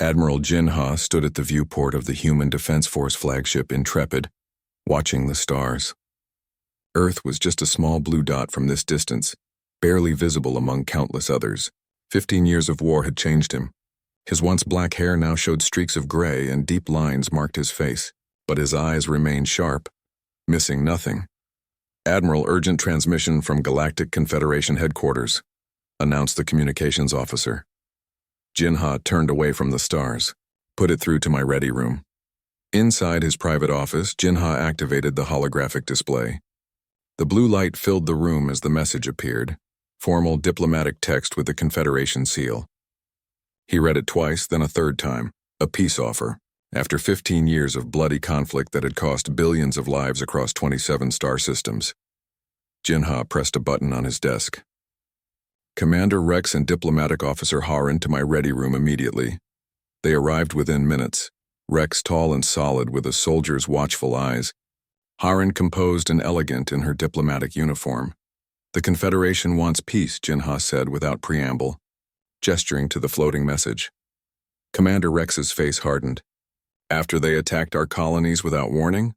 Admiral Jinha stood at the viewport of the Human Defense Force flagship Intrepid, watching the stars. Earth was just a small blue dot from this distance, barely visible among countless others. 15 years of war had changed him. His once black hair now showed streaks of gray and deep lines marked his face, but his eyes remained sharp, missing nothing. "Admiral, urgent transmission from Galactic Confederation headquarters," announced the communications officer. Jinha turned away from the stars. "Put it through to my ready room." Inside his private office, Jinha activated the holographic display. The blue light filled the room as the message appeared, formal diplomatic text with the Confederation seal. He read it twice, then a third time, a peace offer, after 15 years of bloody conflict that had cost billions of lives across 27 star systems. Jinha pressed a button on his desk. "Commander Rex and Diplomatic Officer Haran to my ready room immediately." They arrived within minutes, Rex tall and solid with a soldier's watchful eyes, Haran composed and elegant in her diplomatic uniform. "The Confederation wants peace," Jinha said without preamble, gesturing to the floating message. Commander Rex's face hardened. "After they attacked our colonies without warning?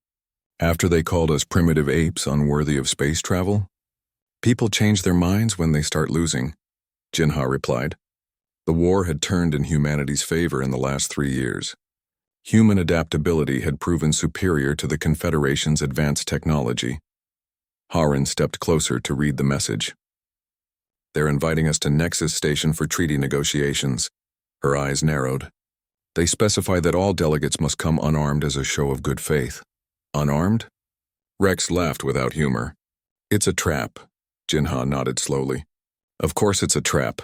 After they called us primitive apes unworthy of space travel? People change their minds when they start losing," Jinha replied. The war had turned in humanity's favor in the last 3 years. Human adaptability had proven superior to the Confederation's advanced technology. Haran stepped closer to read the message. "They're inviting us to Nexus Station for treaty negotiations." Her eyes narrowed. "They specify that all delegates must come unarmed as a show of good faith." "Unarmed?" Rex laughed without humor. "It's a trap." Jinha nodded slowly. "Of course it's a trap."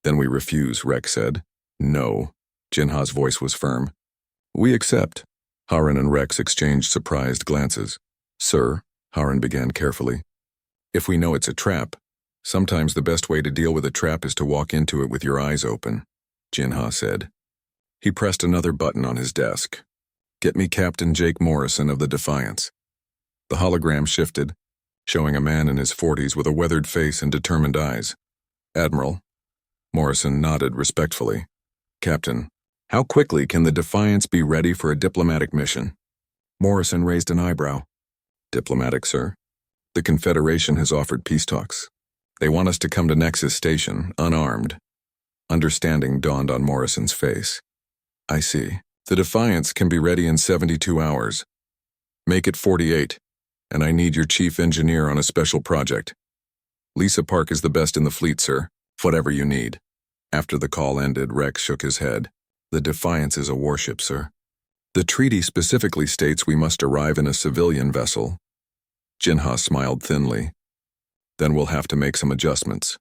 "Then we refuse," Rex said. "No." Jinha's voice was firm. "We accept." Haran and Rex exchanged surprised glances. "Sir," Haran began carefully, "if we know it's a trap, sometimes the best way to deal with a trap is to walk into it with your eyes open," Jinha said. He pressed another button on his desk. "Get me Captain Jake Morrison of the Defiance." The hologram shifted, showing a man in his 40s with a weathered face and determined eyes. "Admiral." Morrison nodded respectfully. "Captain, how quickly can the Defiance be ready for a diplomatic mission?" Morrison raised an eyebrow. "Diplomatic, sir? The Confederation has offered peace talks. They want us to come to Nexus Station, unarmed." Understanding dawned on Morrison's face. "I see. The Defiance can be ready in 72 hours. Make it 48, and I need your chief engineer on a special project. Lisa Park is the best in the fleet, sir. Whatever you need." After the call ended, Rex shook his head. "The Defiance is a warship, sir. The treaty specifically states we must arrive in a civilian vessel." Jinha smiled thinly. "Then we'll have to make some adjustments."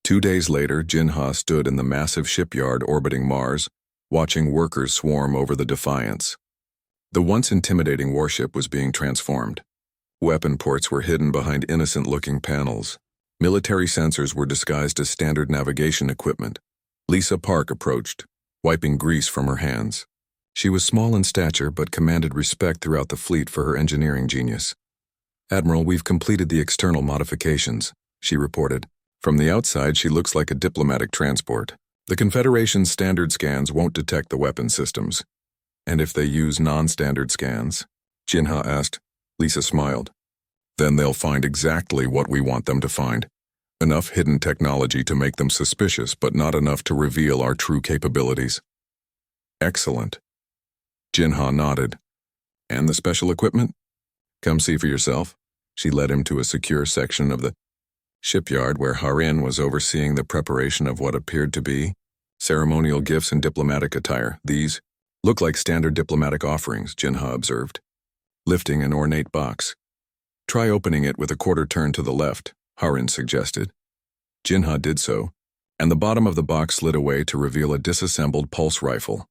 2 days later, Jinha stood in the massive shipyard orbiting Mars, watching workers swarm over the Defiance. The once intimidating warship was being transformed. Weapon ports were hidden behind innocent-looking panels. Military sensors were disguised as standard navigation equipment. Lisa Park approached, wiping grease from her hands. She was small in stature but commanded respect throughout the fleet for her engineering genius. "Admiral, we've completed the external modifications," she reported. "From the outside, she looks like a diplomatic transport. The Confederation's standard scans won't detect the weapon systems." "And if they use non-standard scans?" Jinha asked. Lisa smiled. "Then they'll find exactly what we want them to find. Enough hidden technology to make them suspicious, but not enough to reveal our true capabilities." "Excellent." Jinha nodded. "And the special equipment? Come see for yourself." She led him to a secure section of the shipyard where Haran was overseeing the preparation of what appeared to be ceremonial gifts and diplomatic attire. "These look like standard diplomatic offerings," Jinha observed, lifting an ornate box. "Try opening it with a quarter turn to the left," Haran suggested. Jinha did so, and the bottom of the box slid away to reveal a disassembled pulse rifle.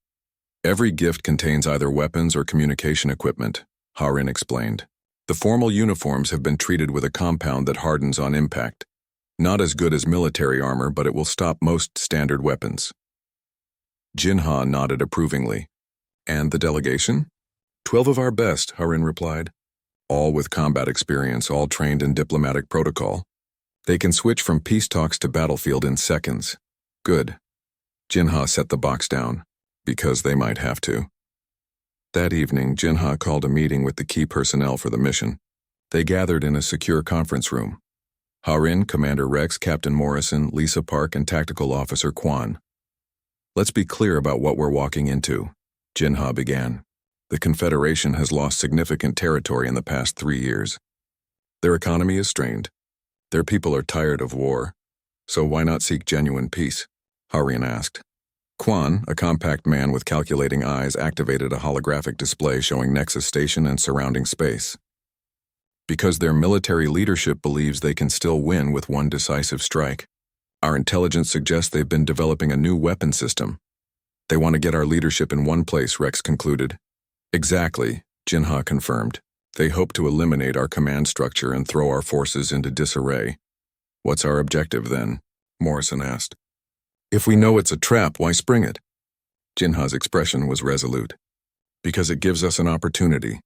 "Every gift contains either weapons or communication equipment," Haran explained. "The formal uniforms have been treated with a compound that hardens on impact. Not as good as military armor, but it will stop most standard weapons." Jinha nodded approvingly. "And the delegation?" 12 of our best," Haran replied. "All with combat experience, all trained in diplomatic protocol. They can switch from peace talks to battlefield in seconds." "Good." Jinha set the box down. because they might have to. That evening, Jinha called a meeting with the key personnel for the mission. They gathered in a secure conference room. Harin, Commander Rex, Captain Morrison, Lisa Park, and Tactical Officer Kwan. Let's be clear about what we're walking into, Jinha began. The Confederation has lost significant territory in the past 3 years. Their economy is strained. Their people are tired of war. So why not seek genuine peace? Harin asked. Kwan, a compact man with calculating eyes, activated a holographic display showing Nexus Station and surrounding space. Because their military leadership believes they can still win with one decisive strike. Our intelligence suggests they've been developing a new weapon system. They want to get our leadership in one place, Rex concluded. Exactly, Jinha confirmed. They hope to eliminate our command structure and throw our forces into disarray. What's our objective then? Morrison asked. If we know it's a trap, why spring it? Jinha's expression was resolute. Because it gives us an opportunity.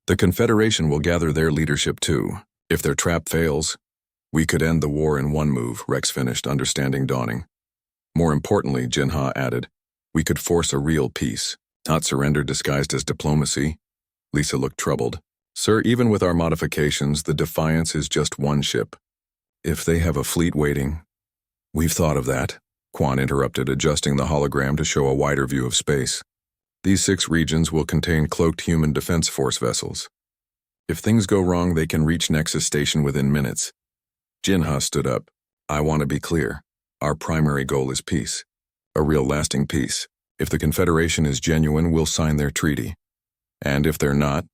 The Confederation will gather their leadership too. If their trap fails, we could end the war in one move, Rex finished, understanding dawning. More importantly, Jinha added, we could force a real peace, not surrender disguised as diplomacy. Lisa looked troubled. Sir, even with our modifications, the Defiance is just one ship. If they have a fleet waiting... We've thought of that, Kwan interrupted, adjusting the hologram to show a wider view of space. These 6 regions will contain cloaked human defense force vessels. If things go wrong, they can reach Nexus Station within minutes. Jinha stood up. I want to be clear. Our primary goal is peace. A real lasting peace. If the Confederation is genuine, we'll sign their treaty. And if they're not,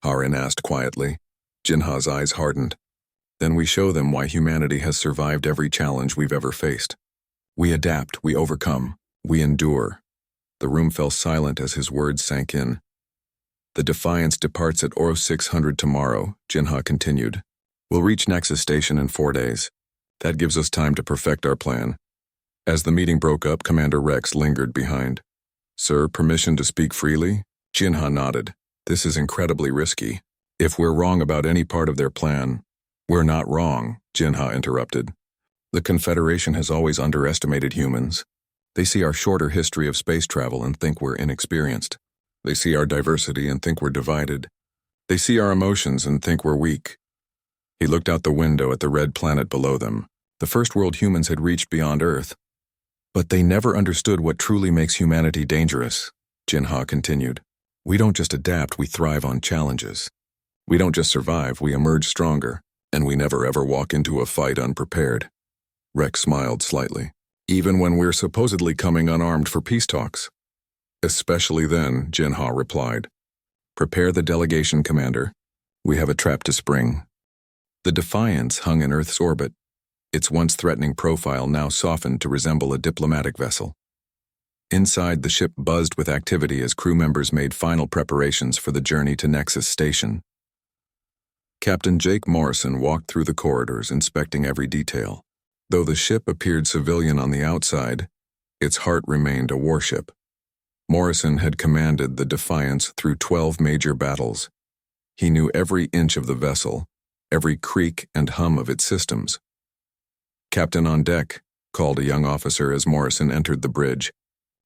Harin asked quietly. Jinha's eyes hardened. Then we show them why humanity has survived every challenge we've ever faced. We adapt, we overcome, we endure. The room fell silent as his words sank in. The Defiance departs at Oro 600 tomorrow, Jinha continued. We'll reach Nexus Station in 4 days. That gives us time to perfect our plan. As the meeting broke up, Commander Rex lingered behind. Sir, permission to speak freely? Jinha nodded. This is incredibly risky. If we're wrong about any part of their plan... We're not wrong, Jinha interrupted. The Confederation has always underestimated humans. They see our shorter history of space travel and think we're inexperienced. They see our diversity and think we're divided. They see our emotions and think we're weak. He looked out the window at the red planet below them. The first world humans had reached beyond Earth. But they never understood what truly makes humanity dangerous, Jinha continued. We don't just adapt, we thrive on challenges. We don't just survive, we emerge stronger. And we never ever walk into a fight unprepared. Rex smiled slightly. Even when we're supposedly coming unarmed for peace talks. Especially then, Jinha replied. Prepare the delegation, Commander. We have a trap to spring. The Defiance hung in Earth's orbit, its once threatening profile now softened to resemble a diplomatic vessel. Inside, the ship buzzed with activity as crew members made final preparations for the journey to Nexus Station. Captain Jake Morrison walked through the corridors, inspecting every detail. Though the ship appeared civilian on the outside, its heart remained a warship. Morrison had commanded the Defiance through 12 major battles. He knew every inch of the vessel, every creak and hum of its systems. Captain on deck, called a young officer as Morrison entered the bridge.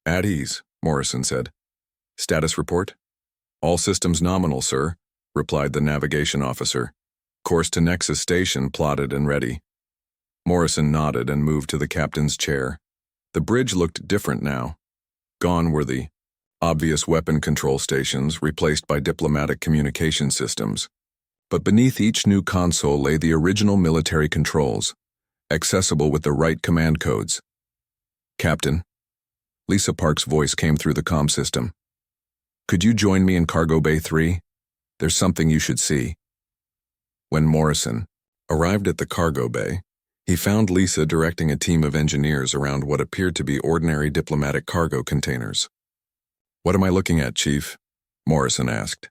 At ease, Morrison said. Status report? All systems nominal, sir, replied the navigation officer. Course to Nexus Station plotted and ready. Morrison nodded and moved to the captain's chair. The bridge looked different now. Gone were the obvious weapon control stations replaced by diplomatic communication systems. But beneath each new console lay the original military controls, accessible with the right command codes. Captain. Lisa Park's voice came through the comm system. Could you join me in Cargo Bay 3? There's something you should see. When Morrison arrived at the cargo bay, he found Lisa directing a team of engineers around what appeared to be ordinary diplomatic cargo containers. What am I looking at, Chief? Morrison asked.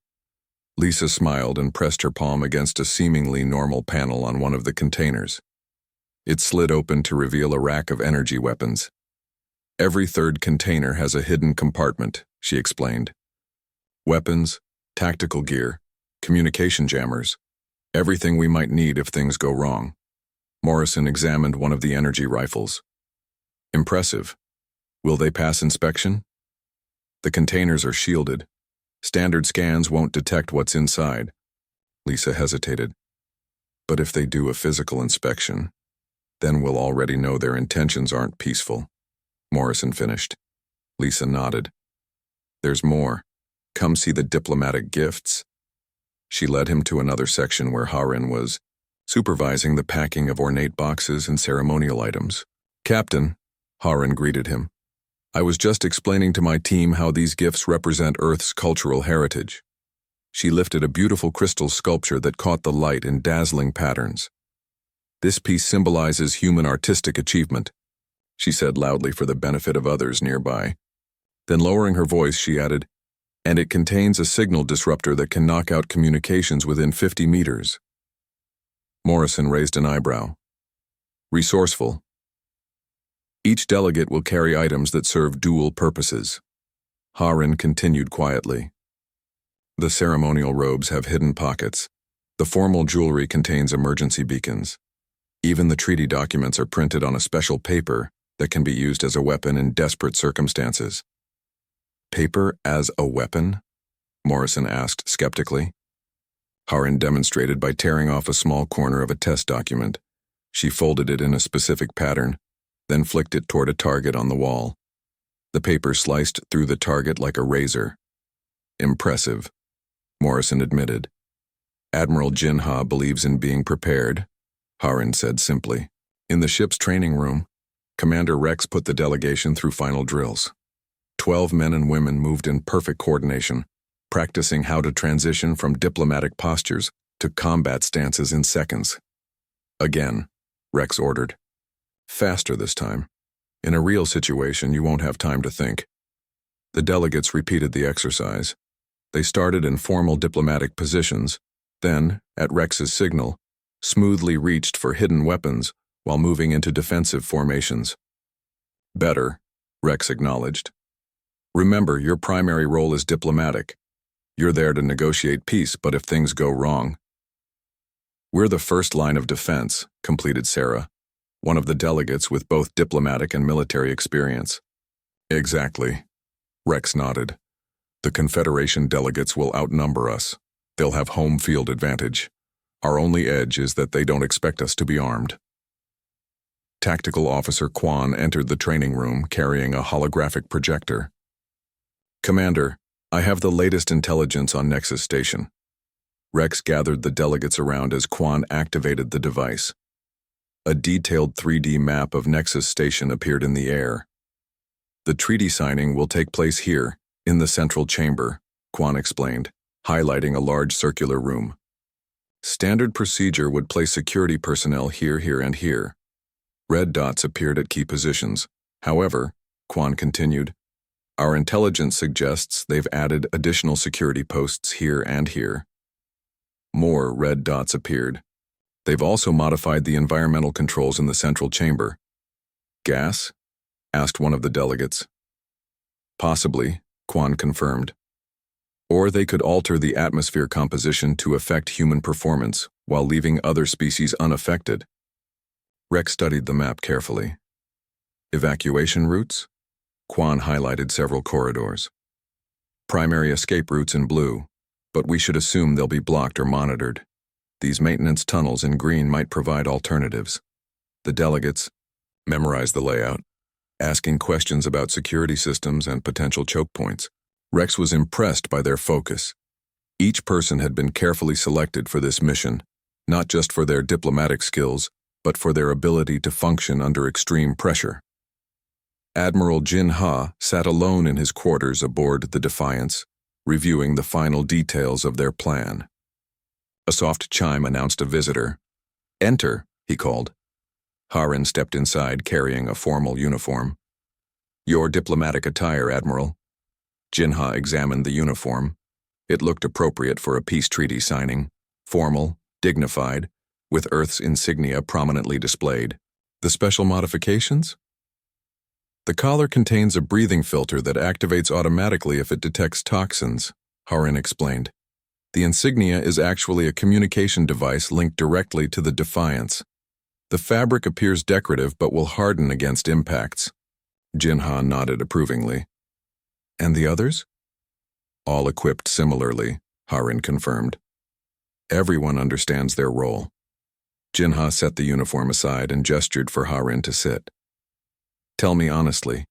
Lisa smiled and pressed her palm against a seemingly normal panel on one of the containers. It slid open to reveal a rack of energy weapons. Every third container has a hidden compartment, she explained. Weapons, tactical gear, communication jammers, everything we might need if things go wrong. Morrison examined one of the energy rifles. Impressive. Will they pass inspection? The containers are shielded. Standard scans won't detect what's inside. Lisa hesitated. But if they do a physical inspection, then we'll already know their intentions aren't peaceful. Morrison finished. Lisa nodded. There's more. Come see the diplomatic gifts. She led him to another section where Harin was supervising the packing of ornate boxes and ceremonial items. Captain, Harin greeted him. I was just explaining to my team how these gifts represent Earth's cultural heritage. She lifted a beautiful crystal sculpture that caught the light in dazzling patterns. This piece symbolizes human artistic achievement, she said loudly for the benefit of others nearby. Then lowering her voice, she added, and it contains a signal disruptor that can knock out communications within 50 meters. Morrison raised an eyebrow. Resourceful. Each delegate will carry items that serve dual purposes. Harin continued quietly. The ceremonial robes have hidden pockets. The formal jewelry contains emergency beacons. Even the treaty documents are printed on a special paper that can be used as a weapon in desperate circumstances. Paper as a weapon? Morrison asked skeptically. Harin demonstrated by tearing off a small corner of a test document. She folded it in a specific pattern, then flicked it toward a target on the wall. The paper sliced through the target like a razor. Impressive, Morrison admitted. Admiral Jinha believes in being prepared, Harin said simply. In the ship's training room, Commander Rex put the delegation through final drills. 12 men and women moved in perfect coordination, practicing how to transition from diplomatic postures to combat stances in seconds. Again, Rex ordered. Faster this time. In a real situation, you won't have time to think. The delegates repeated the exercise. They started in formal diplomatic positions, then, at Rex's signal, smoothly reached for hidden weapons while moving into defensive formations. Better, Rex acknowledged. Remember, your primary role is diplomatic. You're there to negotiate peace, but if things go wrong. We're the first line of defense, completed Sarah, one of the delegates with both diplomatic and military experience. Exactly, Rex nodded. The Confederation delegates will outnumber us. They'll have home field advantage. Our only edge is that they don't expect us to be armed. Tactical Officer Quan entered the training room carrying a holographic projector. Commander, I have the latest intelligence on Nexus Station. Rex gathered the delegates around as Quan activated the device. A detailed 3D map of Nexus Station appeared in the air. The treaty signing will take place here, in the central chamber, Quan explained, highlighting a large circular room. Standard procedure would place security personnel here, here, and here. Red dots appeared at key positions. However, Quan continued, our intelligence suggests they've added additional security posts here and here. More red dots appeared. They've also modified the environmental controls in the central chamber. Gas? Asked one of the delegates. Possibly, Quan confirmed. Or they could alter the atmosphere composition to affect human performance while leaving other species unaffected. Rex studied the map carefully. Evacuation routes? Quan highlighted several corridors. Primary escape routes in blue, but we should assume they'll be blocked or monitored. These maintenance tunnels in green might provide alternatives. The delegates memorized the layout, asking questions about security systems and potential choke points. Rex was impressed by their focus. Each person had been carefully selected for this mission, not just for their diplomatic skills, but for their ability to function under extreme pressure. Admiral Jinha sat alone in his quarters aboard the Defiance, reviewing the final details of their plan. A soft chime announced a visitor. Enter, he called. Harin stepped inside carrying a formal uniform. Your diplomatic attire, Admiral. Jinha examined the uniform. It looked appropriate for a peace treaty signing, formal, dignified, with Earth's insignia prominently displayed. The special modifications? The collar contains a breathing filter that activates automatically if it detects toxins, Harin explained. The insignia is actually a communication device linked directly to the Defiance. The fabric appears decorative but will harden against impacts. Jinha nodded approvingly. And the others? All equipped similarly, Harin confirmed. Everyone understands their role. Jinha set the uniform aside and gestured for Harin to sit. Tell me honestly,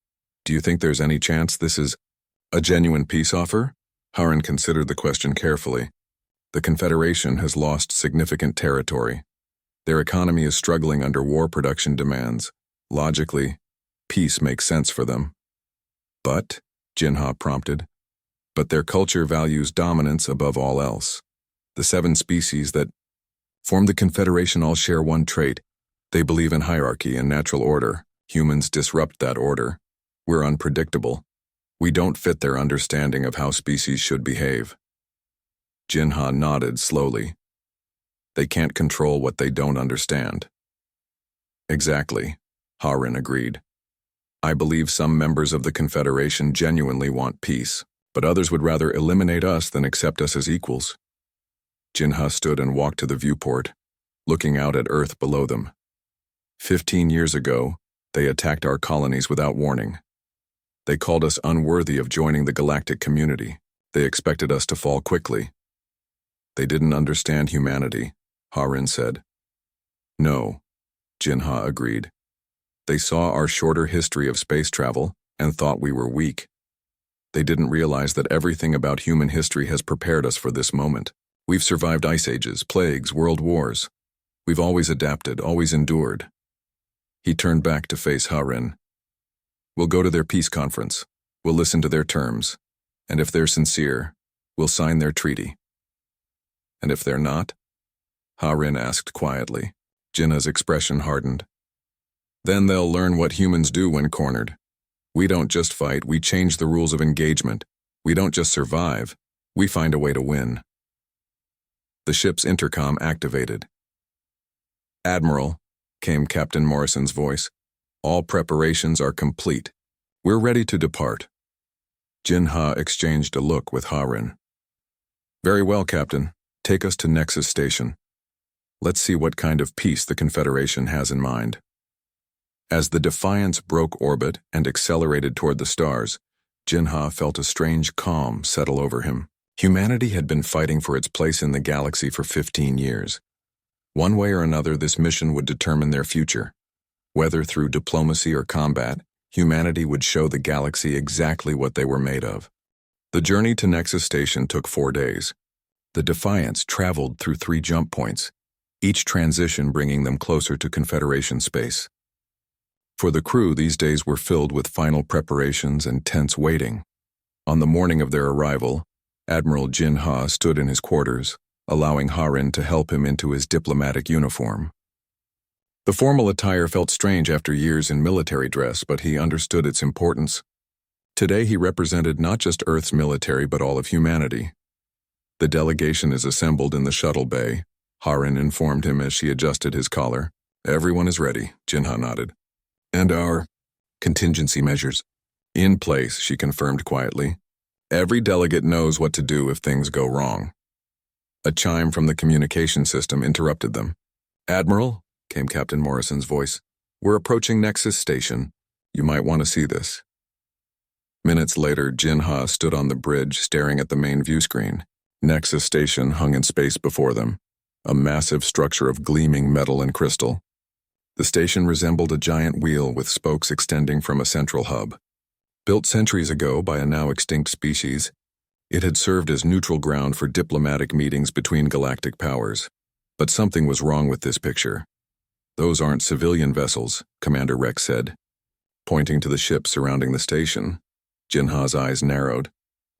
do you think there's any chance this is a genuine peace offer? Harin considered the question carefully. The Confederation has lost significant territory. Their economy is struggling under war production demands. Logically, peace makes sense for them. But, Jinha prompted, but their culture values dominance above all else. The 7 species that form the Confederation all share one trait. They believe in hierarchy and natural order. Humans disrupt that order. We're unpredictable. We don't fit their understanding of how species should behave. Jinha nodded slowly. They can't control what they don't understand. Exactly, Harin agreed. I believe some members of the Confederation genuinely want peace, but others would rather eliminate us than accept us as equals. Jinha stood and walked to the viewport, looking out at Earth below them. 15 years ago, they attacked our colonies without warning. They called us unworthy of joining the galactic community. They expected us to fall quickly. They didn't understand humanity, Harin said. No, Jinha agreed. They saw our shorter history of space travel and thought we were weak. They didn't realize that everything about human history has prepared us for this moment. We've survived ice ages, plagues, world wars. We've always adapted, always endured. He turned back to face Harin. We'll go to their peace conference. We'll listen to their terms. And if they're sincere, we'll sign their treaty. And if they're not? Harin asked quietly. Jinha's expression hardened. Then they'll learn what humans do when cornered. We don't just fight, we change the rules of engagement. We don't just survive, we find a way to win. The ship's intercom activated. Admiral, came Captain Morrison's voice, all preparations are complete. We're ready to depart. Jinha exchanged a look with Harin. Very well, Captain. Take us to Nexus Station. Let's see what kind of peace the Confederation has in mind. As the Defiance broke orbit and accelerated toward the stars, Jinha felt a strange calm settle over him. Humanity had been fighting for its place in the galaxy for 15 years. One way or another, this mission would determine their future. Whether through diplomacy or combat, humanity would show the galaxy exactly what they were made of. The journey to Nexus Station took 4 days. The Defiance traveled through 3 jump points, each transition bringing them closer to Confederation space. For the crew, these days were filled with final preparations and tense waiting. On the morning of their arrival, Admiral Jinha stood in his quarters, allowing Harin to help him into his diplomatic uniform. The formal attire felt strange after years in military dress, but he understood its importance. Today he represented not just Earth's military but all of humanity. The delegation is assembled in the shuttle bay, Harin informed him as she adjusted his collar. Everyone is ready, Jinha nodded. And our contingency measures? In place, she confirmed quietly. Every delegate knows what to do if things go wrong. A chime from the communication system interrupted them. Admiral, came Captain Morrison's voice, we're approaching Nexus Station. You might want to see this. Minutes later, Jinha stood on the bridge staring at the main view screen. Nexus Station hung in space before them, a massive structure of gleaming metal and crystal. The station resembled a giant wheel with spokes extending from a central hub. Built centuries ago by a now extinct species, it had served as neutral ground for diplomatic meetings between galactic powers. But something was wrong with this picture. Those aren't civilian vessels, Commander Rex said. Pointing to the ships surrounding the station, Jinha's eyes narrowed.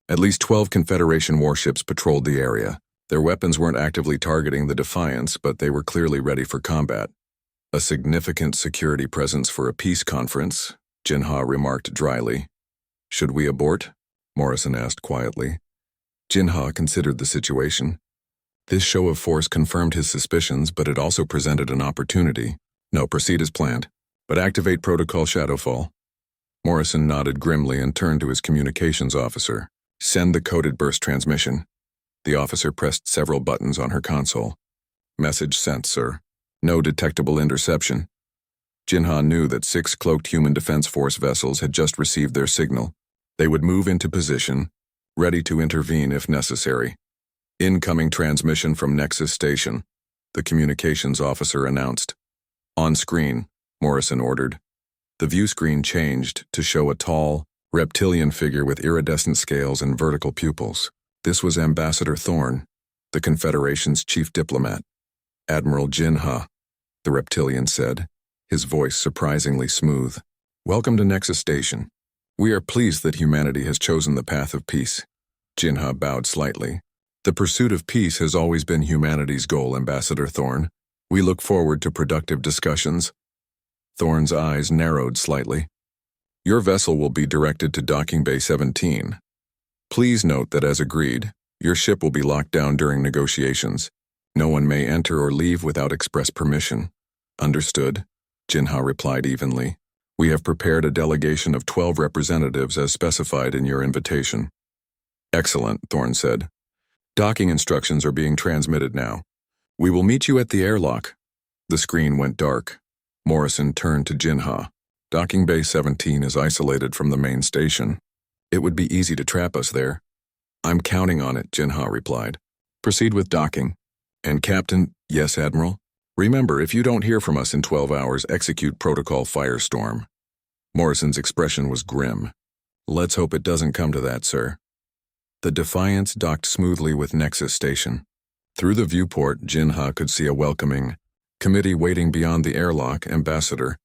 At least 12 Confederation warships patrolled the area. Their weapons weren't actively targeting the Defiance, but they were clearly ready for combat. A significant security presence for a peace conference, Jinha remarked dryly. Should we abort? Morrison asked quietly. Jinha considered the situation. This show of force confirmed his suspicions, but it also presented an opportunity. No, proceed as planned, but activate Protocol Shadowfall. Morrison nodded grimly and turned to his communications officer. Send the coded burst transmission. The officer pressed several buttons on her console. Message sent, sir. No detectable interception. Jinha knew that 6 cloaked Human Defense Force vessels had just received their signal. They would move into position, ready to intervene if necessary. Incoming transmission from Nexus Station, the communications officer announced. On screen, Morrison ordered. The view screen changed to show a tall, reptilian figure with iridescent scales and vertical pupils. This was Ambassador Thorne, the Confederation's chief diplomat. Admiral Jinha, the reptilian said, his voice surprisingly smooth. Welcome to Nexus Station. We are pleased that humanity has chosen the path of peace. Jinha bowed slightly. The pursuit of peace has always been humanity's goal, Ambassador Thorne. We look forward to productive discussions. Thorne's eyes narrowed slightly. Your vessel will be directed to Docking Bay 17. Please note that as agreed, your ship will be locked down during negotiations. No one may enter or leave without express permission. Understood, Jinha replied evenly. We have prepared a delegation of 12 representatives as specified in your invitation. Excellent, Thorne said. Docking instructions are being transmitted now. We will meet you at the airlock. The screen went dark. Morrison turned to Jinha. Docking Bay 17 is isolated from the main station. It would be easy to trap us there. I'm counting on it, Jinha replied. Proceed with docking. And Captain, yes, Admiral? Remember, if you don't hear from us in 12 hours, execute Protocol Firestorm. Morrison's expression was grim. Let's hope it doesn't come to that, sir. The Defiance docked smoothly with Nexus Station. Through the viewport, Jinha could see a welcoming committee waiting beyond the airlock, Ambassador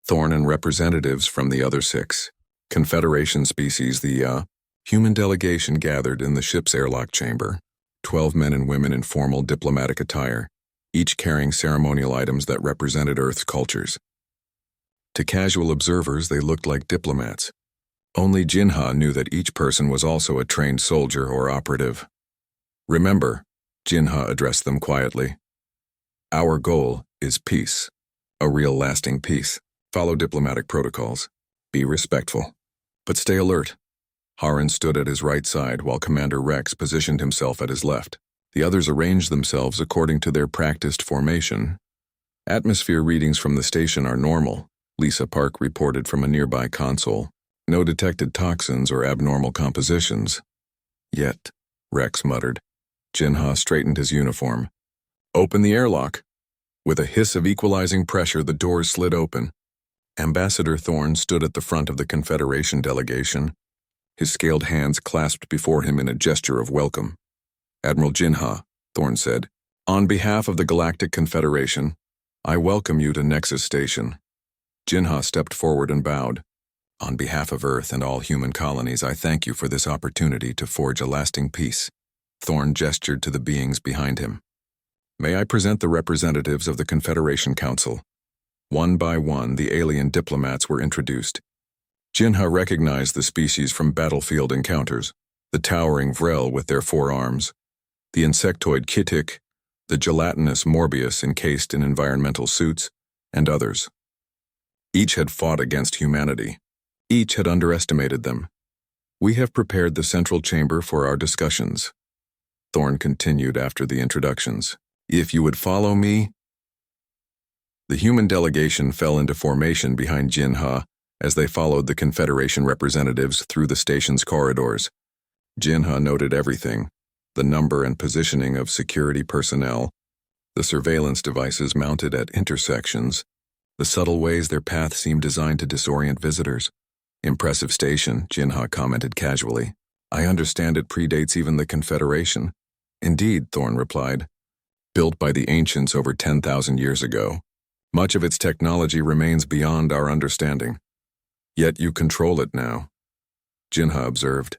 Thorne and representatives from the other 6 Confederation species. The human delegation gathered in the ship's airlock chamber. 12 men and women in formal diplomatic attire, each carrying ceremonial items that represented Earth's cultures. To casual observers, they looked like diplomats. Only Jinha knew that each person was also a trained soldier or operative. Remember, Jinha addressed them quietly. Our goal is peace, a real lasting peace. Follow diplomatic protocols. Be respectful. But stay alert. Haran stood at his right side while Commander Rex positioned himself at his left. The others arranged themselves according to their practiced formation. Atmosphere readings from the station are normal, Lisa Park reported from a nearby console. No detected toxins or abnormal compositions. Yet, Rex muttered. Jinha straightened his uniform. Open the airlock. With a hiss of equalizing pressure, the doors slid open. Ambassador Thorne stood at the front of the Confederation delegation, his scaled hands clasped before him in a gesture of welcome. Admiral Jinha, Thorne said, on behalf of the Galactic Confederation, I welcome you to Nexus Station. Jinha stepped forward and bowed. On behalf of Earth and all human colonies, I thank you for this opportunity to forge a lasting peace. Thorne gestured to the beings behind him. May I present the representatives of the Confederation Council? One by one, the alien diplomats were introduced. Jinha recognized the species from battlefield encounters, the towering Vrel with their 4 arms, the insectoid Kittik, the gelatinous Morbius encased in environmental suits, and others. Each had fought against humanity. Each had underestimated them. We have prepared the central chamber for our discussions. Thorne continued after the introductions. If you would follow me. The human delegation fell into formation behind Jinha as they followed the Confederation representatives through the station's corridors. Jinha noted everything, the number and positioning of security personnel, the surveillance devices mounted at intersections, the subtle ways their path seemed designed to disorient visitors. Impressive station, Jinha commented casually. I understand it predates even the Confederation. Indeed, Thorne replied. Built by the ancients over 10,000 years ago. Much of its technology remains beyond our understanding. Yet you control it now, Jinha observed.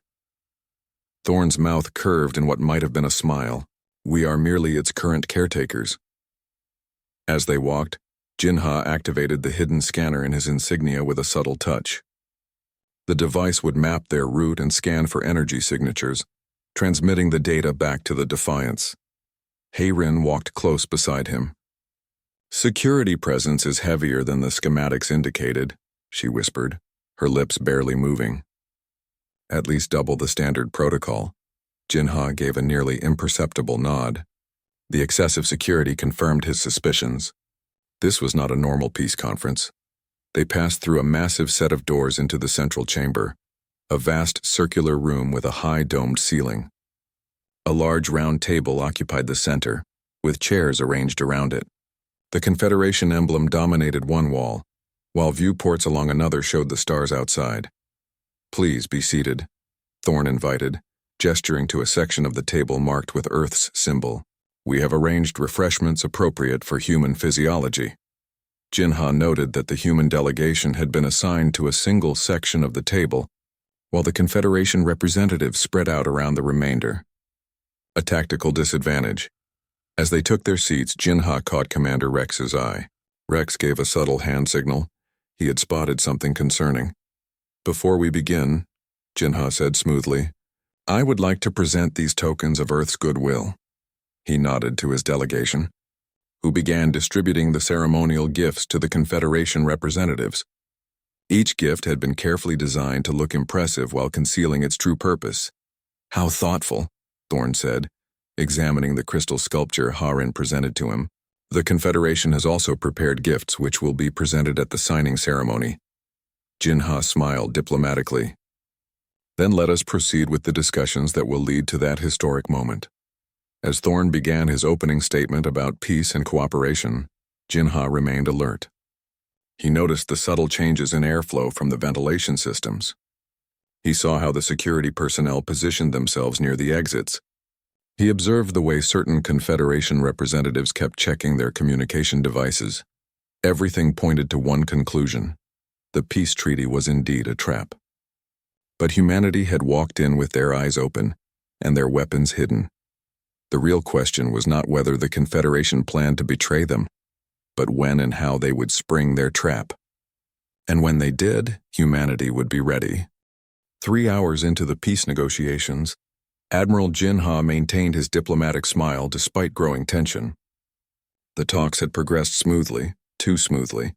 Thorne's mouth curved in what might have been a smile. We are merely its current caretakers. As they walked, Jinha activated the hidden scanner in his insignia with a subtle touch. The device would map their route and scan for energy signatures, transmitting the data back to the Defiance. Hayrin walked close beside him. Security presence is heavier than the schematics indicated, she whispered, her lips barely moving. At least double the standard protocol. Jinha gave a nearly imperceptible nod. The excessive security confirmed his suspicions. This was not a normal peace conference. They passed through a massive set of doors into the central chamber. a vast circular room with a high domed ceiling. A large round table occupied the center, with chairs arranged around it. The Confederation emblem dominated one wall, while viewports along another showed the stars outside. "Please be seated," Thorne invited, gesturing to a section of the table marked with Earth's symbol. "We have arranged refreshments appropriate for human physiology." Jinha noted that the human delegation had been assigned to a single section of the table, while the Confederation representatives spread out around the remainder. A tactical disadvantage. As they took their seats, Jinha caught Commander Rex's eye. Rex gave a subtle hand signal. He had spotted something concerning. "Before we begin," Jinha said smoothly, "I would like to present these tokens of Earth's goodwill." He nodded to his delegation, who began distributing the ceremonial gifts to the Confederation representatives. Each gift had been carefully designed to look impressive while concealing its true purpose. "How thoughtful," Thorne said, examining the crystal sculpture Harin presented to him. "The Confederation has also prepared gifts which will be presented at the signing ceremony." Jinha smiled diplomatically. "Then let us proceed with the discussions that will lead to that historic moment." As Thorne began his opening statement about peace and cooperation, Jinha remained alert. He noticed the subtle changes in airflow from the ventilation systems. He saw how the security personnel positioned themselves near the exits. He observed the way certain Confederation representatives kept checking their communication devices. Everything pointed to one conclusion: the peace treaty was indeed a trap. But humanity had walked in with their eyes open and their weapons hidden. The real question was not whether the Confederation planned to betray them, but when and how they would spring their trap. And when they did, humanity would be ready. 3 hours into the peace negotiations, Admiral Jinha maintained his diplomatic smile despite growing tension. The talks had progressed smoothly, too smoothly.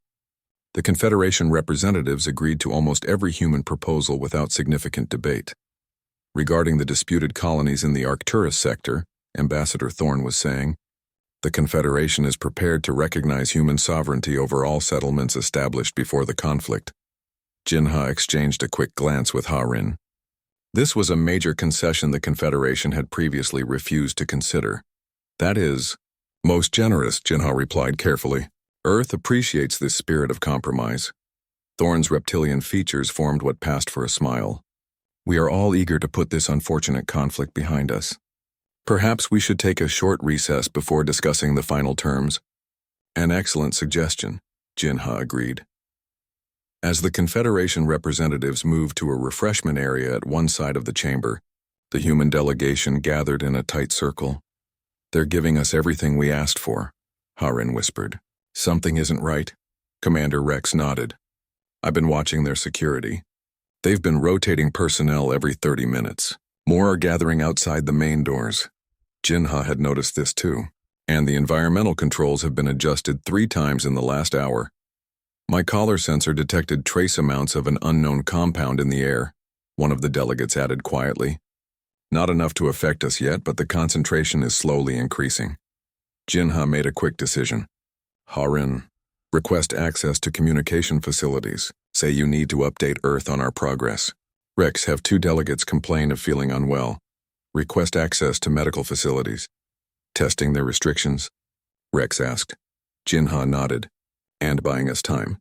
The Confederation representatives agreed to almost every human proposal without significant debate. Regarding the disputed colonies in the Arcturus sector, Ambassador Thorne was saying, "The Confederation is prepared to recognize human sovereignty over all settlements established before the conflict." Jinha exchanged a quick glance with Harin. This was a major concession the Confederation had previously refused to consider. "That is most generous," Jinha replied carefully. "Earth appreciates this spirit of compromise." Thorne's reptilian features formed what passed for a smile. "We are all eager to put this unfortunate conflict behind us. Perhaps we should take a short recess before discussing the final terms." "An excellent suggestion," Jinha agreed. As the Confederation representatives moved to a refreshment area at one side of the chamber, the human delegation gathered in a tight circle. "They're giving us everything we asked for," Harin whispered. "Something isn't right?" Commander Rex nodded. "I've been watching their security. They've been rotating personnel every 30 minutes. More are gathering outside the main doors." Jinha had noticed this too, and the environmental controls have been adjusted 3 times in the last hour. "My collar sensor detected trace amounts of an unknown compound in the air," one of the delegates added quietly. "Not enough to affect us yet, but the concentration is slowly increasing." Jinha made a quick decision. "Harin, request access to communication facilities. Say you need to update Earth on our progress." "Rex, have 2 delegates complain of feeling unwell. Request access to medical facilities." "Testing their restrictions?" Rex asked. Jinha nodded. "And buying us time.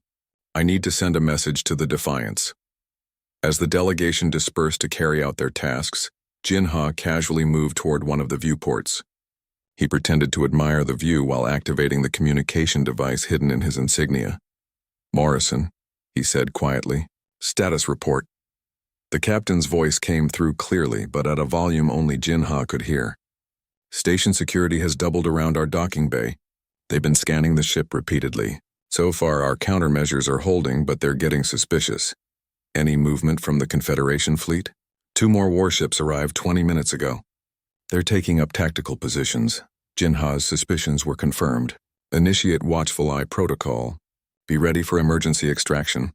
I need to send a message to the Defiance." As the delegation dispersed to carry out their tasks, Jinha casually moved toward one of the viewports. He pretended to admire the view while activating the communication device hidden in his insignia. "Morrison," he said quietly. "Status report." The captain's voice came through clearly, but at a volume only Jinha could hear. "Station security has doubled around our docking bay. They've been scanning the ship repeatedly. So far, our countermeasures are holding, but they're getting suspicious. Any movement from the Confederation fleet? 2 more warships arrived 20 minutes ago. They're taking up tactical positions." Jinha's suspicions were confirmed. "Initiate watchful eye protocol. Be ready for emergency extraction."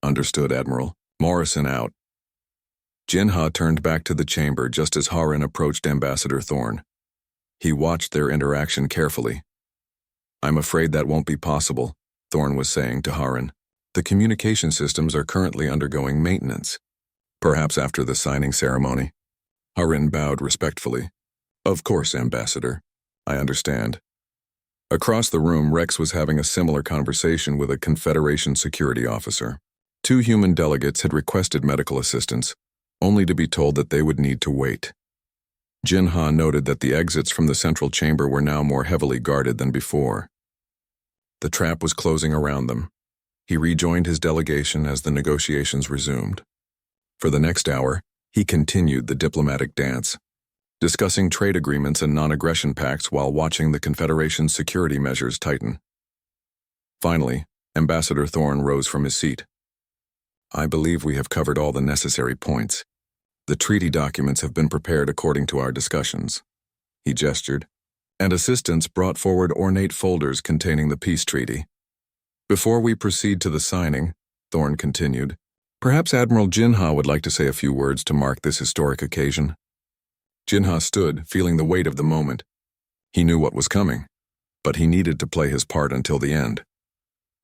"Understood, Admiral." Morrison out. Jinha turned back to the chamber just as Harin approached Ambassador Thorne. He watched their interaction carefully. "I'm afraid that won't be possible," Thorne was saying to Harin. "The communication systems are currently undergoing maintenance. Perhaps after the signing ceremony. Harin bowed respectfully. Of course, Ambassador. I understand. Across the room, Rex was having a similar conversation with a Confederation security officer. Two human delegates had requested medical assistance, only to be told that they would need to wait. Jinha noted that the exits from the central chamber were now more heavily guarded than before. The trap was closing around them. He rejoined his delegation as the negotiations resumed. For the next hour, he continued the diplomatic dance, discussing trade agreements and non-aggression pacts while watching the Confederation's security measures tighten. Finally, Ambassador Thorne rose from his seat. I believe we have covered all the necessary points. The treaty documents have been prepared according to our discussions. He gestured, and assistants brought forward ornate folders containing the peace treaty. Before we proceed to the signing, Thorne continued, perhaps Admiral Jinha would like to say a few words to mark this historic occasion. Jinha stood, feeling the weight of the moment. He knew what was coming, but he needed to play his part until the end.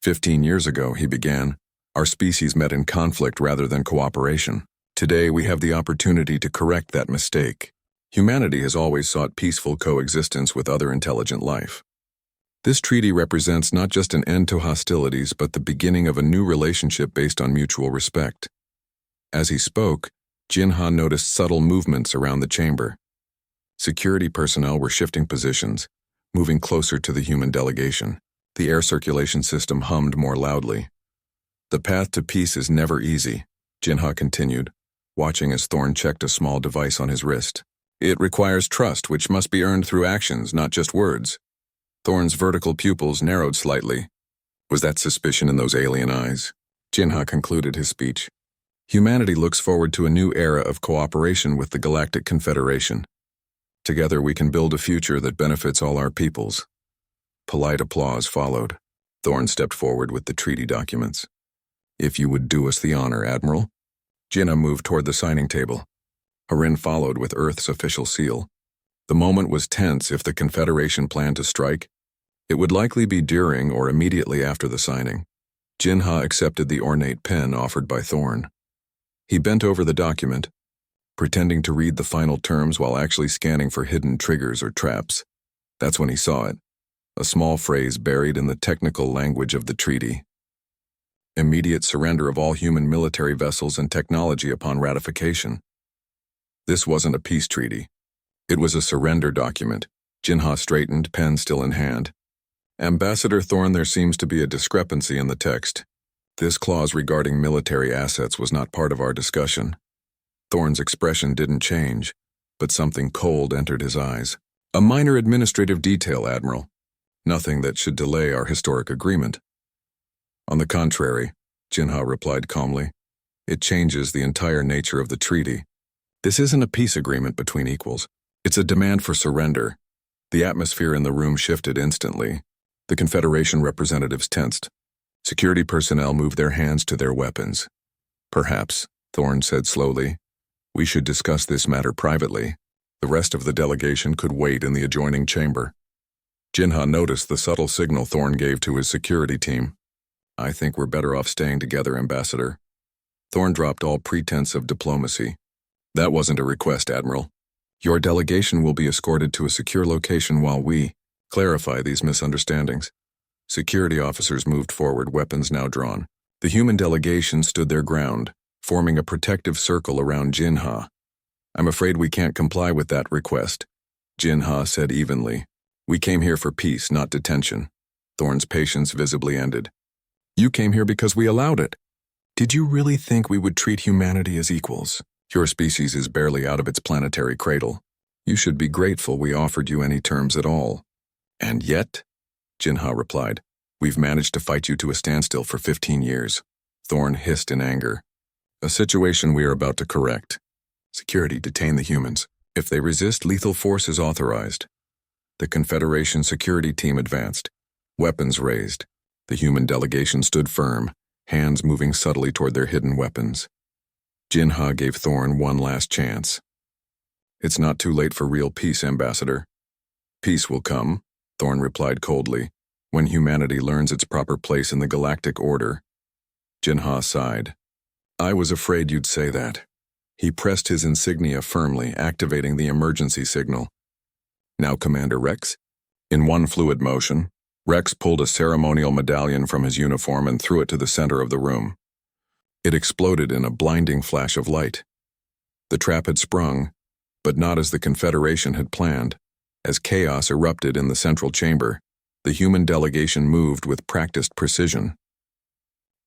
15 years ago, he began, our species met in conflict rather than cooperation. Today, we have the opportunity to correct that mistake. Humanity has always sought peaceful coexistence with other intelligent life. This treaty represents not just an end to hostilities, but the beginning of a new relationship based on mutual respect. As he spoke, Jinha noticed subtle movements around the chamber. Security personnel were shifting positions, moving closer to the human delegation. The air circulation system hummed more loudly. The path to peace is never easy, Jinha continued, watching as Thorne checked a small device on his wrist. It requires trust, which must be earned through actions, not just words. Thorne's vertical pupils narrowed slightly. Was that suspicion in those alien eyes? Jinha concluded his speech. Humanity looks forward to a new era of cooperation with the Galactic Confederation. Together we can build a future that benefits all our peoples. Polite applause followed. Thorne stepped forward with the treaty documents. If you would do us the honor, Admiral. Jinha moved toward the signing table. Harin followed with Earth's official seal. The moment was tense. If the Confederation planned to strike, it would likely be during or immediately after the signing. Jinha accepted the ornate pen offered by Thorne. He bent over the document, pretending to read the final terms while actually scanning for hidden triggers or traps. That's when he saw it, a small phrase buried in the technical language of the treaty. Immediate surrender of all human military vessels and technology upon ratification. This wasn't a peace treaty. It was a surrender document. Jinha straightened, pen still in hand. Ambassador Thorne, there seems to be a discrepancy in the text. This clause regarding military assets was not part of our discussion. Thorne's expression didn't change, but something cold entered his eyes. A minor administrative detail, Admiral. Nothing that should delay our historic agreement. On the contrary, Jinha replied calmly, it changes the entire nature of the treaty. This isn't a peace agreement between equals. It's a demand for surrender. The atmosphere in the room shifted instantly. The Confederation representatives tensed. Security personnel moved their hands to their weapons. Perhaps, Thorne said slowly, we should discuss this matter privately. The rest of the delegation could wait in the adjoining chamber. Jinha noticed the subtle signal Thorne gave to his security team. I think we're better off staying together, Ambassador. Thorne dropped all pretense of diplomacy. That wasn't a request, Admiral. Your delegation will be escorted to a secure location while we clarify these misunderstandings. Security officers moved forward, weapons now drawn. The human delegation stood their ground, forming a protective circle around Jinha. I'm afraid we can't comply with that request, Jinha said evenly. We came here for peace, not detention. Thorne's patience visibly ended. You came here because we allowed it. Did you really think we would treat humanity as equals? Your species is barely out of its planetary cradle. You should be grateful we offered you any terms at all. And yet, Jinha replied, we've managed to fight you to a standstill for 15 years. Thorne hissed in anger. A situation we are about to correct. Security, detain the humans. If they resist, lethal force is authorized. The Confederation security team advanced, weapons raised. The human delegation stood firm, hands moving subtly toward their hidden weapons. Jinha gave Thorne one last chance. It's not too late for real peace, Ambassador. Peace will come, Thorne replied coldly, when humanity learns its proper place in the galactic order. Jinha sighed. I was afraid you'd say that. He pressed his insignia firmly, activating the emergency signal. "Now, Commander Rex." In one fluid motion, Rex pulled a ceremonial medallion from his uniform and threw it to the center of the room. It exploded in a blinding flash of light. The trap had sprung, but not as the Confederation had planned. As chaos erupted in the central chamber, the human delegation moved with practiced precision.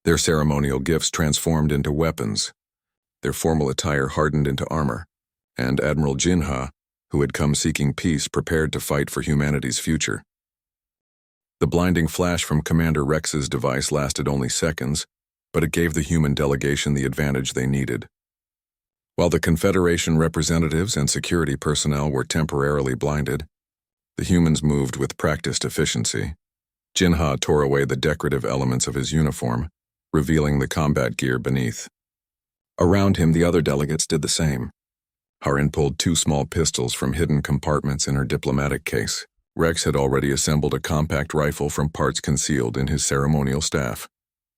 Their ceremonial gifts transformed into weapons. Their formal attire hardened into armor, and Admiral Jinha, who had come seeking peace, prepared to fight for humanity's future. The blinding flash from Commander Rex's device lasted only seconds, but it gave the human delegation the advantage they needed. While the Confederation representatives and security personnel were temporarily blinded, the humans moved with practiced efficiency. Jinha tore away the decorative elements of his uniform, revealing the combat gear beneath. Around him, the other delegates did the same. Harin pulled 2 small pistols from hidden compartments in her diplomatic case. Rex had already assembled a compact rifle from parts concealed in his ceremonial staff.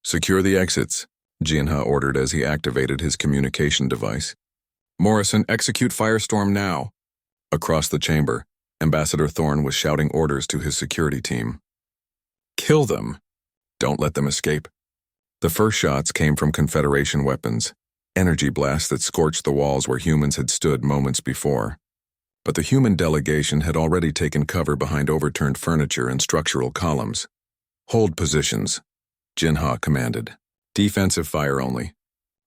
"Secure the exits," Jinha ordered as he activated his communication device. "Morrison, execute Firestorm now." Across the chamber, Ambassador Thorne was shouting orders to his security team. "Kill them. Don't let them escape." The first shots came from Confederation weapons, energy blasts that scorched the walls where humans had stood moments before. But the human delegation had already taken cover behind overturned furniture and structural columns. "Hold positions," Jinha commanded. "Defensive fire only.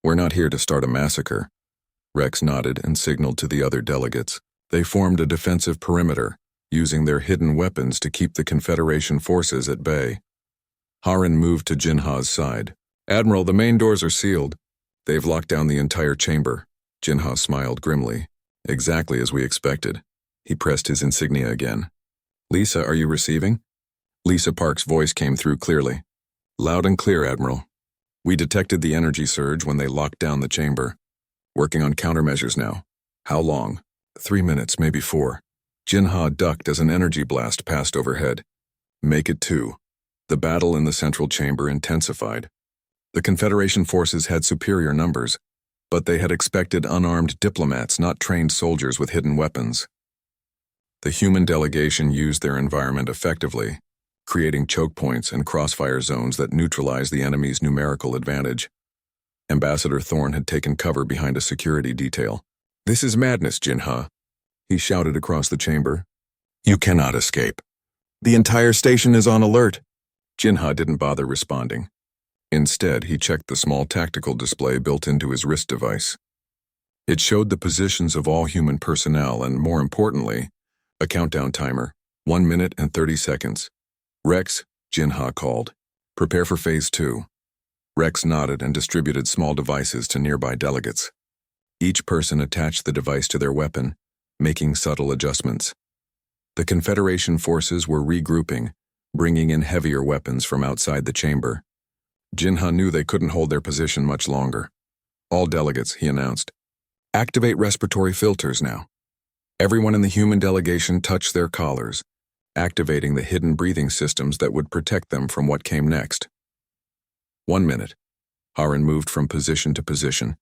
We're not here to start a massacre." Rex nodded and signaled to the other delegates. They formed a defensive perimeter, using their hidden weapons to keep the Confederation forces at bay. Harin moved to Jinha's side. "Admiral, the main doors are sealed. They've locked down the entire chamber." Jinha smiled grimly. "Exactly as we expected." He pressed his insignia again. "Lisa, are you receiving?" Lisa Park's voice came through clearly. "Loud and clear, Admiral. We detected the energy surge when they locked down the chamber. Working on countermeasures now." "How long?" 3 minutes, maybe 4. Jinha ducked as an energy blast passed overhead. "Make it 2. The battle in the central chamber intensified. The Confederation forces had superior numbers, but they had expected unarmed diplomats, not trained soldiers with hidden weapons. The human delegation used their environment effectively, creating choke points and crossfire zones that neutralized the enemy's numerical advantage. Ambassador Thorne had taken cover behind a security detail. "This is madness, Jinha," he shouted across the chamber. "You cannot escape. The entire station is on alert." Jinha didn't bother responding. Instead, he checked the small tactical display built into his wrist device. It showed the positions of all human personnel and, more importantly, a countdown timer, 1 minute and 30 seconds. "Rex," Jinha called. "Prepare for Phase 2. Rex nodded and distributed small devices to nearby delegates. Each person attached the device to their weapon, making subtle adjustments. The Confederation forces were regrouping, bringing in heavier weapons from outside the chamber. Jinha knew they couldn't hold their position much longer. "All delegates," he announced. "Activate respiratory filters now." Everyone in the human delegation touched their collars, activating the hidden breathing systems that would protect them from what came next. 1 minute. Harin moved from position to position,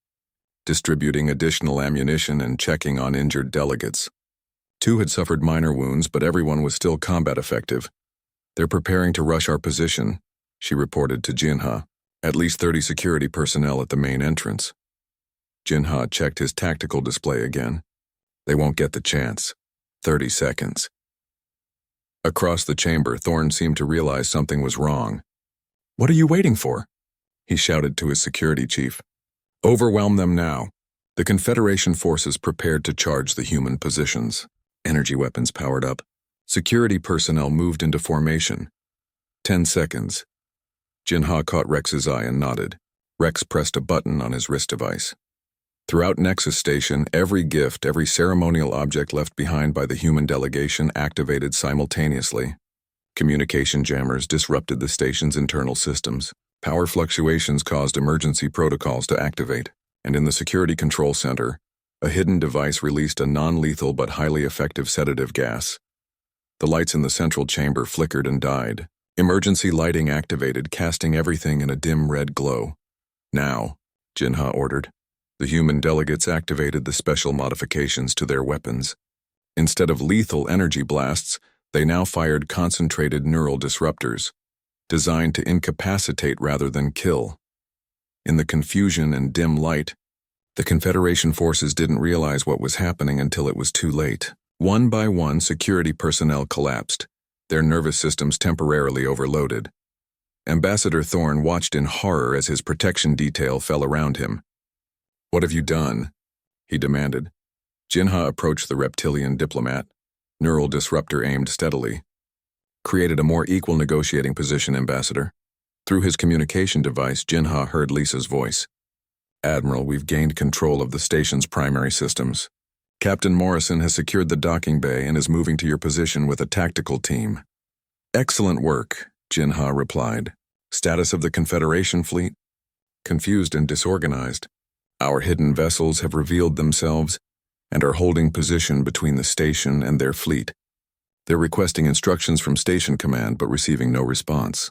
distributing additional ammunition and checking on injured delegates. 2 had suffered minor wounds, but everyone was still combat effective. "They're preparing to rush our position," she reported to Jinha. "At least 30 security personnel at the main entrance." Jinha checked his tactical display again. "They won't get the chance." 30 seconds. Across the chamber, Thorne seemed to realize something was wrong. "What are you waiting for?" he shouted to his security chief. "Overwhelm them now." The Confederation forces prepared to charge the human positions. Energy weapons powered up. Security personnel moved into formation. 10 seconds. Jinha caught Rex's eye and nodded. Rex pressed a button on his wrist device. Throughout Nexus Station, every gift, every ceremonial object left behind by the human delegation activated simultaneously. Communication jammers disrupted the station's internal systems. Power fluctuations caused emergency protocols to activate, and in the Security Control Center, a hidden device released a non-lethal but highly effective sedative gas. The lights in the central chamber flickered and died. Emergency lighting activated, casting everything in a dim red glow. "Now," Jinha ordered. The human delegates activated the special modifications to their weapons. Instead of lethal energy blasts, they now fired concentrated neural disruptors, designed to incapacitate rather than kill. In the confusion and dim light, the Confederation forces didn't realize what was happening until it was too late. One by one, security personnel collapsed, their nervous systems temporarily overloaded. Ambassador Thorn watched in horror as his protection detail fell around him. "What have you done?" he demanded. Jinha approached the reptilian diplomat, neural disruptor aimed steadily. "Created a more equal negotiating position, Ambassador." Through his communication device, Jinha heard Lisa's voice. "Admiral, we've gained control of the station's primary systems. Captain Morrison has secured the docking bay and is moving to your position with a tactical team." "Excellent work," Jinha replied. "Status of the Confederation fleet?" "Confused and disorganized. Our hidden vessels have revealed themselves and are holding position between the station and their fleet. They're requesting instructions from Station Command but receiving no response."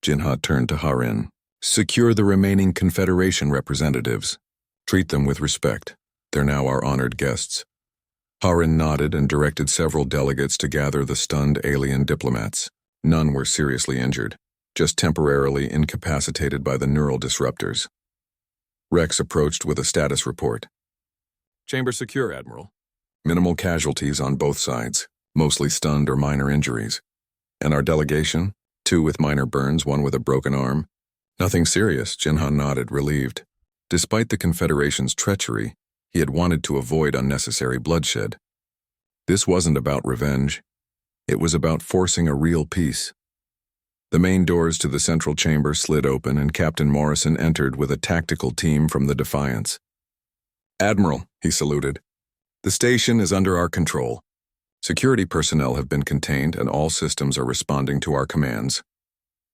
Jinha turned to Harin. "Secure the remaining Confederation representatives. Treat them with respect. They're now our honored guests." Harin nodded and directed several delegates to gather the stunned alien diplomats. None were seriously injured, just temporarily incapacitated by the neural disruptors. Rex approached with a status report. "Chamber secure, Admiral. Minimal casualties on both sides, mostly stunned or minor injuries. And our delegation? 2 with minor burns, 1 with a broken arm. Nothing serious," Jinha nodded, relieved. Despite the Confederation's treachery, he had wanted to avoid unnecessary bloodshed. This wasn't about revenge. It was about forcing a real peace. The main doors to the central chamber slid open and Captain Morrison entered with a tactical team from the Defiance. "Admiral," he saluted, "the station is under our control. Security personnel have been contained and all systems are responding to our commands."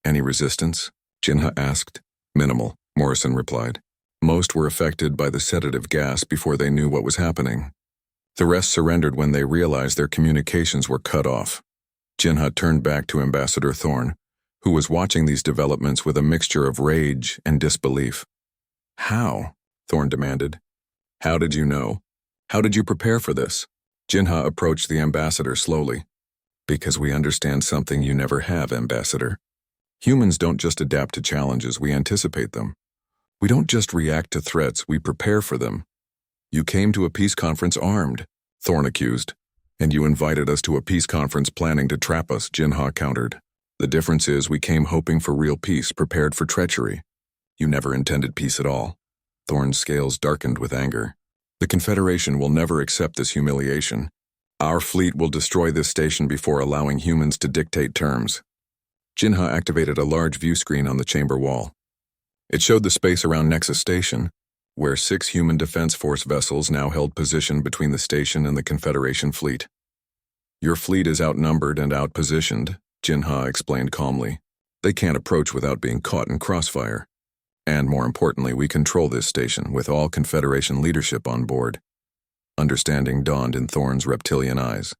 "Any resistance?" Jinha asked. "Minimal," Morrison replied. "Most were affected by the sedative gas before they knew what was happening. The rest surrendered when they realized their communications were cut off." Jinha turned back to Ambassador Thorn, who was watching these developments with a mixture of rage and disbelief. "How?" Thorn demanded. "How did you know? How did you prepare for this?" Jinha approached the ambassador slowly. "Because we understand something you never have, Ambassador. Humans don't just adapt to challenges, we anticipate them. We don't just react to threats, we prepare for them." "You came to a peace conference armed," Thorn accused. "And you invited us to a peace conference planning to trap us," Jinha countered. "The difference is we came hoping for real peace, prepared for treachery. You never intended peace at all." Thorn's scales darkened with anger. "The Confederation will never accept this humiliation. Our fleet will destroy this station before allowing humans to dictate terms." Jinha activated a large view screen on the chamber wall. It showed the space around Nexus Station, where 6 human defense force vessels now held position between the station and the Confederation fleet. "Your fleet is outnumbered and outpositioned," Jinha explained calmly. "They can't approach without being caught in crossfire. And more importantly, we control this station with all Confederation leadership on board." Understanding dawned in Thorn's reptilian eyes.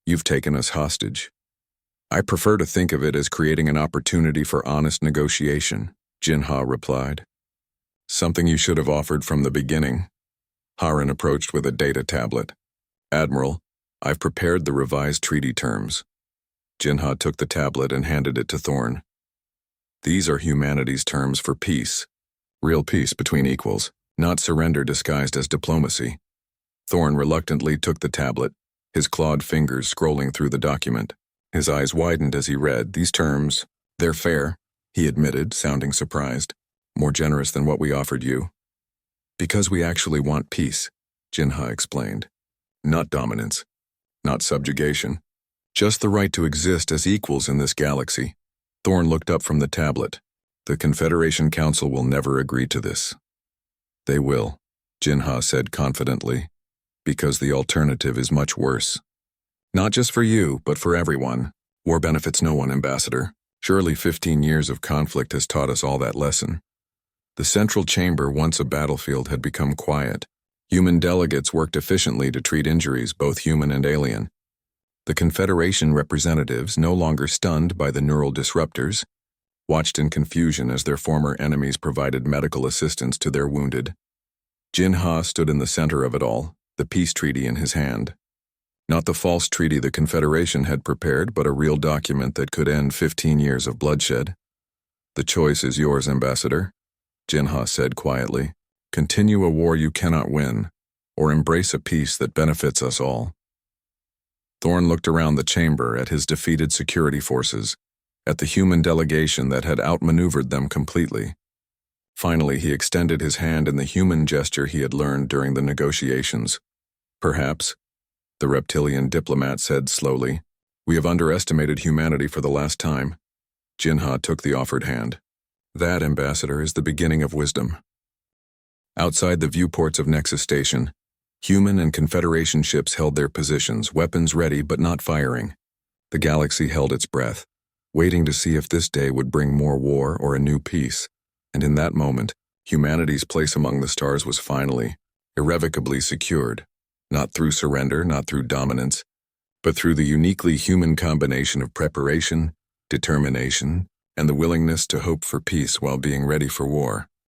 "You've taken us hostage." "I prefer to think of it as creating an opportunity for honest negotiation," Jinha replied. "Something you should have offered from the beginning." Harin approached with a data tablet. "Admiral, I've prepared the revised treaty terms." Jinha took the tablet and handed it to Thorn. "These are humanity's terms for peace. Real peace between equals, not surrender disguised as diplomacy." Thorn reluctantly took the tablet, his clawed fingers scrolling through the document. His eyes widened as he read, "These terms, they're fair," he admitted, sounding surprised. "More generous than what we offered you." "Because we actually want peace," Jinha explained. "Not dominance, not subjugation. Just the right to exist as equals in this galaxy." Thorn looked up from the tablet. "The Confederation Council will never agree to this." "They will," Jinha said confidently, "because the alternative is much worse. Not just for you, but for everyone. War benefits no one, Ambassador. Surely 15 years of conflict has taught us all that lesson." The central chamber, once a battlefield, had become quiet. Human delegates worked efficiently to treat injuries, both human and alien. The Confederation representatives, no longer stunned by the neural disruptors, watched in confusion as their former enemies provided medical assistance to their wounded. Jin-Ha stood in the center of it all, the peace treaty in his hand. Not the false treaty the Confederation had prepared, but a real document that could end 15 years of bloodshed. "The choice is yours, Ambassador," Jin-Ha said quietly. "Continue a war you cannot win, or embrace a peace that benefits us all." Thorne looked around the chamber at his defeated security forces, at the human delegation that had outmaneuvered them completely. Finally, he extended his hand in the human gesture he had learned during the negotiations. "Perhaps," the reptilian diplomat said slowly, "we have underestimated humanity for the last time." Jin-Ha took the offered hand. "That, Ambassador, is the beginning of wisdom." Outside the viewports of Nexus Station, human and Confederation ships held their positions, weapons ready but not firing. The galaxy held its breath, waiting to see if this day would bring more war or a new peace. And in that moment, humanity's place among the stars was finally, irrevocably secured, not through surrender, not through dominance, but through the uniquely human combination of preparation, determination, and the willingness to hope for peace while being ready for war.